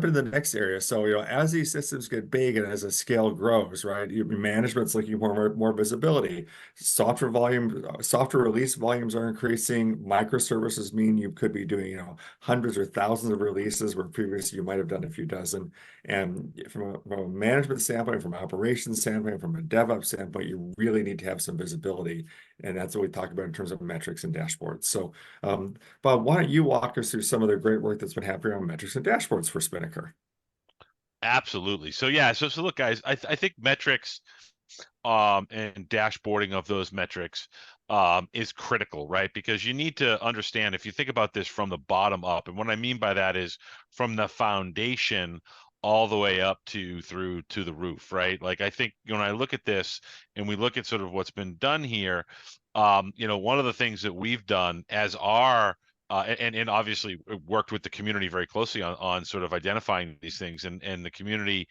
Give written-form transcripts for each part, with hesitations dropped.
into the next area. So, as these systems get big and as the scale grows, right, management's looking for more visibility. Software release volumes are increasing. Microservices mean you could be doing, hundreds or thousands of releases where previously you might have done a few dozen. And from a management standpoint, from an operations standpoint, from a DevOps standpoint, you really need to have some visibility. And that's what we talk about in terms of metrics and dashboards. So, Bob, why don't you walk us through some of the great work that's been happening on metrics and dashboards for Spinnaker? Absolutely. So yeah, so look, guys, I think metrics and dashboarding of those metrics is critical, right? Because you need to understand, if you think about this from the bottom up, and what I mean by that is from the foundation all the way up through to the roof, right? Like, I think when I look at this and we look at sort of what's been done here, one of the things that we've done as our and obviously worked with the community very closely on sort of identifying these things, and the community,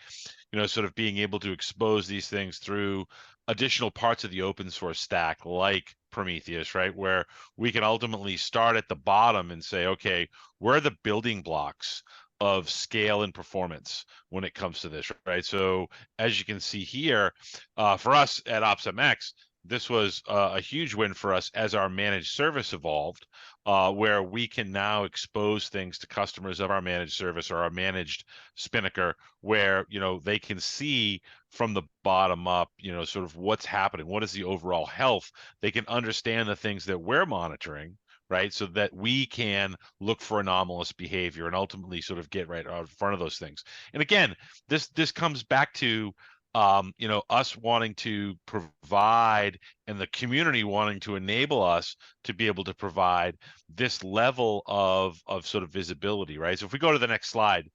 sort of being able to expose these things through additional parts of the open source stack, like Prometheus, right? Where we can ultimately start at the bottom and say, okay, where are the building blocks of scale and performance when it comes to this, right? So as you can see here, for us at OpsMx, this was a huge win for us as our managed service evolved, where we can now expose things to customers of our managed service or our managed Spinnaker, where they can see from the bottom up, sort of what's happening, what is the overall health. They can understand the things that we're monitoring, right, so that we can look for anomalous behavior and ultimately sort of get right out in front of those things. And again, this comes back to us wanting to provide, and the community wanting to enable us to be able to provide this level of sort of visibility, right? So if we go to the next slide,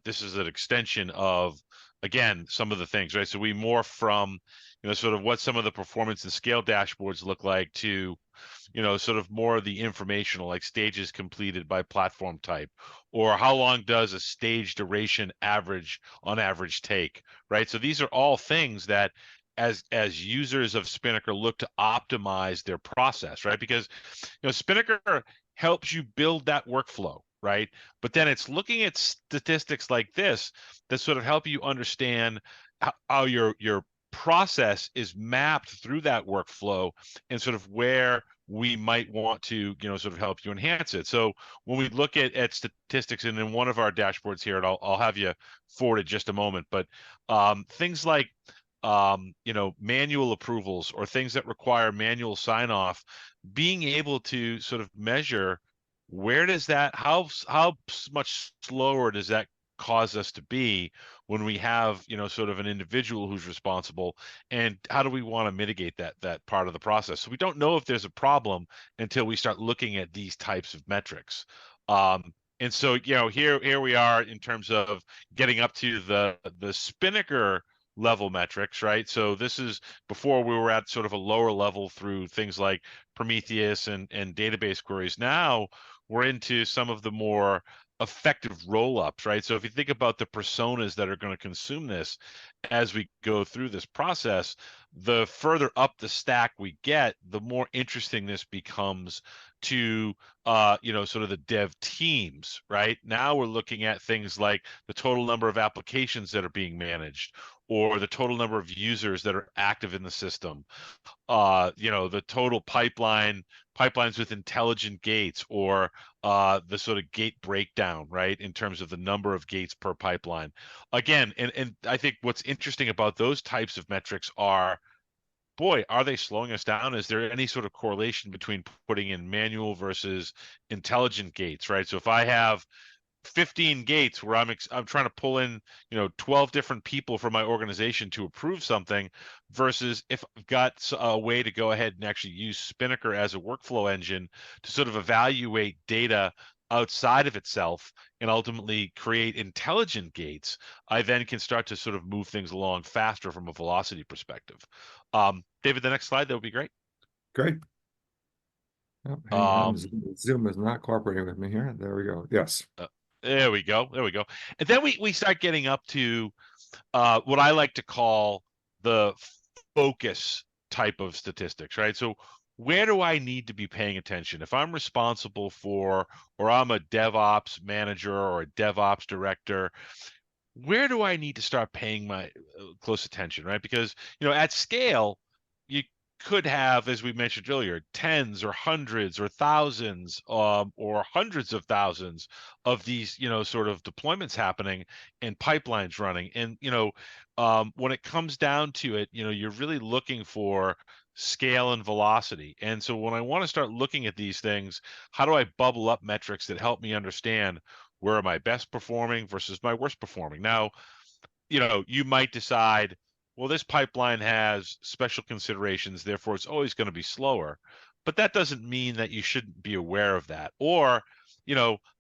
this is an extension of, again, some of the things, right? So we morph from, sort of what some of the performance and scale dashboards look like to, sort of more of the informational, like stages completed by platform type, or how long does a stage duration on average take, right? So these are all things that as users of Spinnaker look to optimize their process, right? Because Spinnaker helps you build that workflow, right? But then it's looking at statistics like this that sort of help you understand how your process is mapped through that workflow, and sort of where we might want to, sort of help you enhance it. So when we look at statistics, and in one of our dashboards here, and I'll have you forward it just a moment, but things like manual approvals or things that require manual sign off, being able to sort of measure where does that, how much slower does that cause us to be when we have, sort of an individual who's responsible, and how do we want to mitigate that part of the process? So we don't know if there's a problem until we start looking at these types of metrics. And so, here we are in terms of getting up to the Spinnaker level metrics, right? So this is before we were at sort of a lower level through things like Prometheus and database queries. Now we're into some of the more effective roll-ups, right? So if you think about the personas that are going to consume this as we go through this process, the further up the stack we get, the more interesting this becomes to sort of the dev teams, right? Now we're looking at things like the total number of applications that are being managed, or the total number of users that are active in the system, the total pipelines with intelligent gates, or the sort of gate breakdown, right, in terms of the number of gates per pipeline. Again, and I think what's interesting about those types of metrics are, boy, are they slowing us down? Is there any sort of correlation between putting in manual versus intelligent gates, right? So if I have 15 gates where I'm trying to pull in 12 different people from my organization to approve something, versus if I've got a way to go ahead and actually use Spinnaker as a workflow engine to sort of evaluate data outside of itself and ultimately create intelligent gates, I then can start to sort of move things along faster from a velocity perspective. David, the next slide, that would be great. Great. Oh, hang on. Zoom is not cooperating with me here. There we go. Yes. There we go. There we go. And then we start getting up to what I like to call the focus type of statistics, right? So where do I need to be paying attention? If I'm responsible for, or I'm a DevOps manager or a DevOps director, where do I need to start paying my close attention, right? Because, at scale, you could have, as we mentioned earlier, tens or hundreds or thousands, or hundreds of thousands of these, sort of deployments happening and pipelines running. And, when it comes down to it, you're really looking for scale and velocity. And so when I want to start looking at these things, how do I bubble up metrics that help me understand where am I best performing versus my worst performing? Now, you might decide, well, this pipeline has special considerations, therefore it's always going to be slower. But that doesn't mean that you shouldn't be aware of that. Or,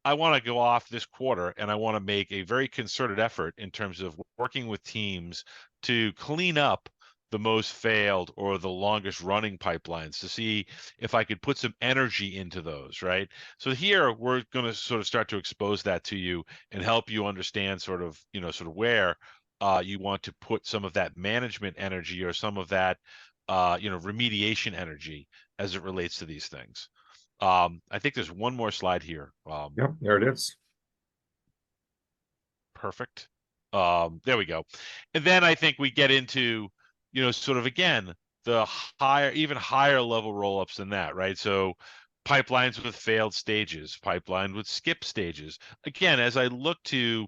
I want to go off this quarter and I want to make a very concerted effort in terms of working with teams to clean up the most failed or the longest running pipelines to see if I could put some energy into those, right? So here we're going to sort of start to expose that to you and help you understand sort of where you want to put some of that management energy or some of that remediation energy as it relates to these things. I think there's one more slide here. Yep, there it is. Perfect. There we go. And then I think we get into, sort of again, the even higher level rollups than that, right? So pipelines with failed stages, pipeline with skip stages. Again, as I look to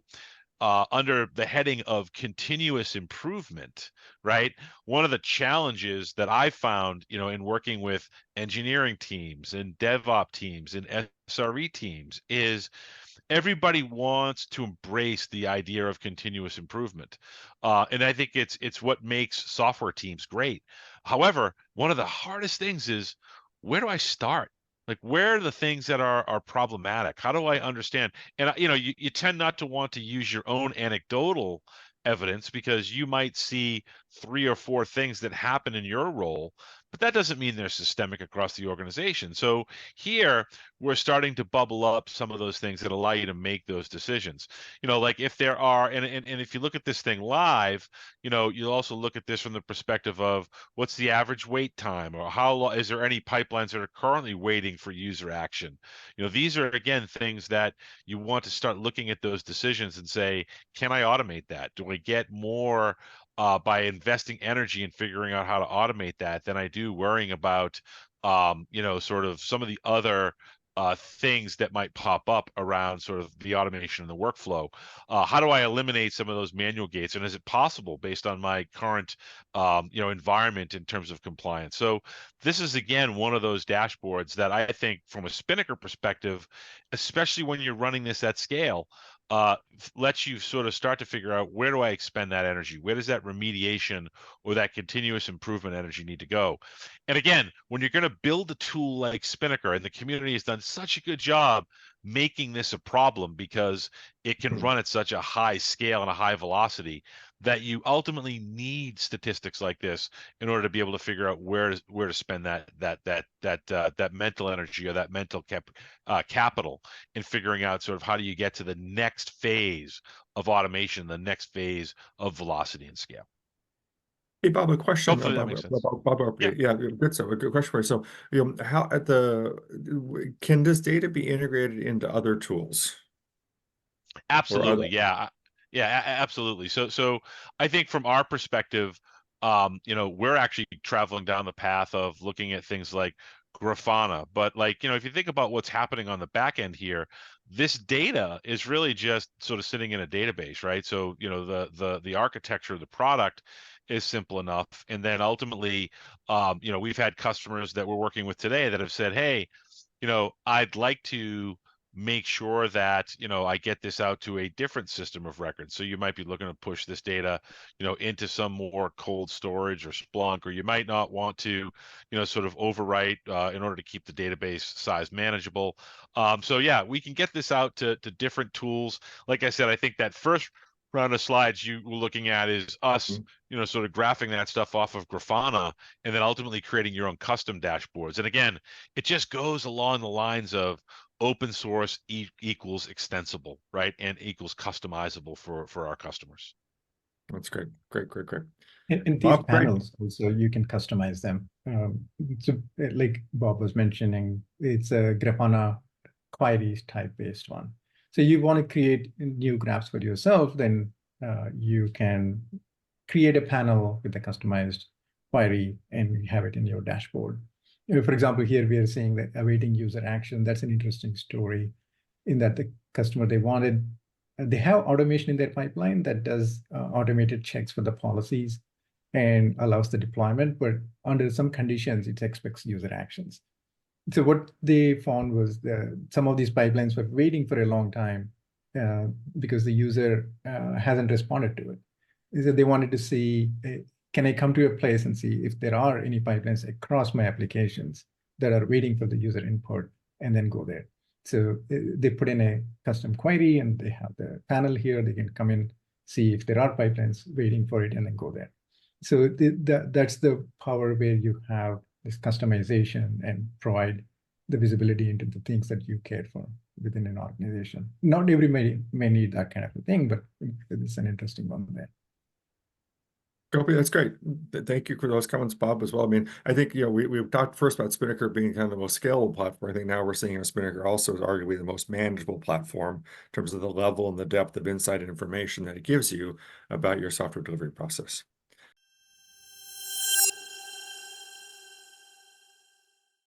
under the heading of continuous improvement, right? One of the challenges that I found, in working with engineering teams and DevOps teams and SRE teams is everybody wants to embrace the idea of continuous improvement, and I think it's what makes software teams great. However, one of the hardest things is, where do I start? Like, where are the things that are problematic? How do I understand? And you tend not to want to use your own anecdotal evidence because you might see 3 or 4 things that happen in your role, but that doesn't mean they're systemic across the organization. So here we're starting to bubble up some of those things that allow you to make those decisions. Like if there are, and if you look at this thing live, you'll also look at this from the perspective of what's the average wait time, or how long is there any pipelines that are currently waiting for user action. These are again things that you want to start looking at those decisions and say, can I automate that? Do I get more by investing energy in figuring out how to automate that than I do worrying about sort of some of the other things that might pop up around sort of the automation and the workflow. How do I eliminate some of those manual gates? And is it possible based on my current environment in terms of compliance? So this is again one of those dashboards that I think from a Spinnaker perspective, especially when you're running this at scale, lets you sort of start to figure out, where do I expend that energy? Where does that remediation or that continuous improvement energy need to go? And again, when you're going to build a tool like Spinnaker, and the community has done such a good job making this a problem because it can run at such a high scale and a high velocity, that you ultimately need statistics like this in order to be able to figure out where to spend that mental energy or that mental capital in figuring out sort of how do you get to the next phase of automation, the next phase of velocity and scale. Hey, Bob, a question Hopefully that about makes sense. okay, yeah, good. So, a good question for you. So, how at can this data be integrated into other tools or other? Absolutely. Yeah. Yeah, absolutely. So I think from our perspective, we're actually traveling down the path of looking at things like Grafana. But like, if you think about what's happening on the back end here, this data is really just sort of sitting in a database, right? So, the architecture of the product is simple enough. And then ultimately, we've had customers that we're working with today that have said, hey, I'd like to make sure that, I get this out to a different system of record. So you might be looking to push this data, into some more cold storage or Splunk, or you might not want to, sort of overwrite in order to keep the database size manageable. So yeah, we can get this out to different tools. Like I said, I think that first round of slides you were looking at is us, sort of graphing that stuff off of Grafana and then ultimately creating your own custom dashboards. And again, it just goes along the lines of open source equals extensible, right? And equals customizable for our customers. That's great. Great, great, great. And these Bob, great. panels also, you can customize them. So like Bob was mentioning, it's a Grafana queries type based one. So you want to create new graphs for yourself, then you can create a panel with a customized query and have it in your dashboard. For example, here we are seeing that awaiting user action. That's an interesting story in that the customer, they have automation in their pipeline that does automated checks for the policies and allows the deployment, but under some conditions, it expects user actions. So what they found was some of these pipelines were waiting for a long time because the user hasn't responded to it. So they wanted to see, can I come to a place and see if there are any pipelines across my applications that are waiting for the user input and then go there. So they put in a custom query and they have the panel here. They can come in, see if there are pipelines waiting for it and then go there. So that's the power where you have this customization and provide the visibility into the things that you care for within an organization. Not everybody may need that kind of a thing, but it's an interesting one there. Copy, that's great. Thank you for those comments, Bob, as well. I mean, I think, we've talked first about Spinnaker being kind of the most scalable platform. I think now we're seeing Spinnaker also is arguably the most manageable platform in terms of the level and the depth of insight and information that it gives you about your software delivery process.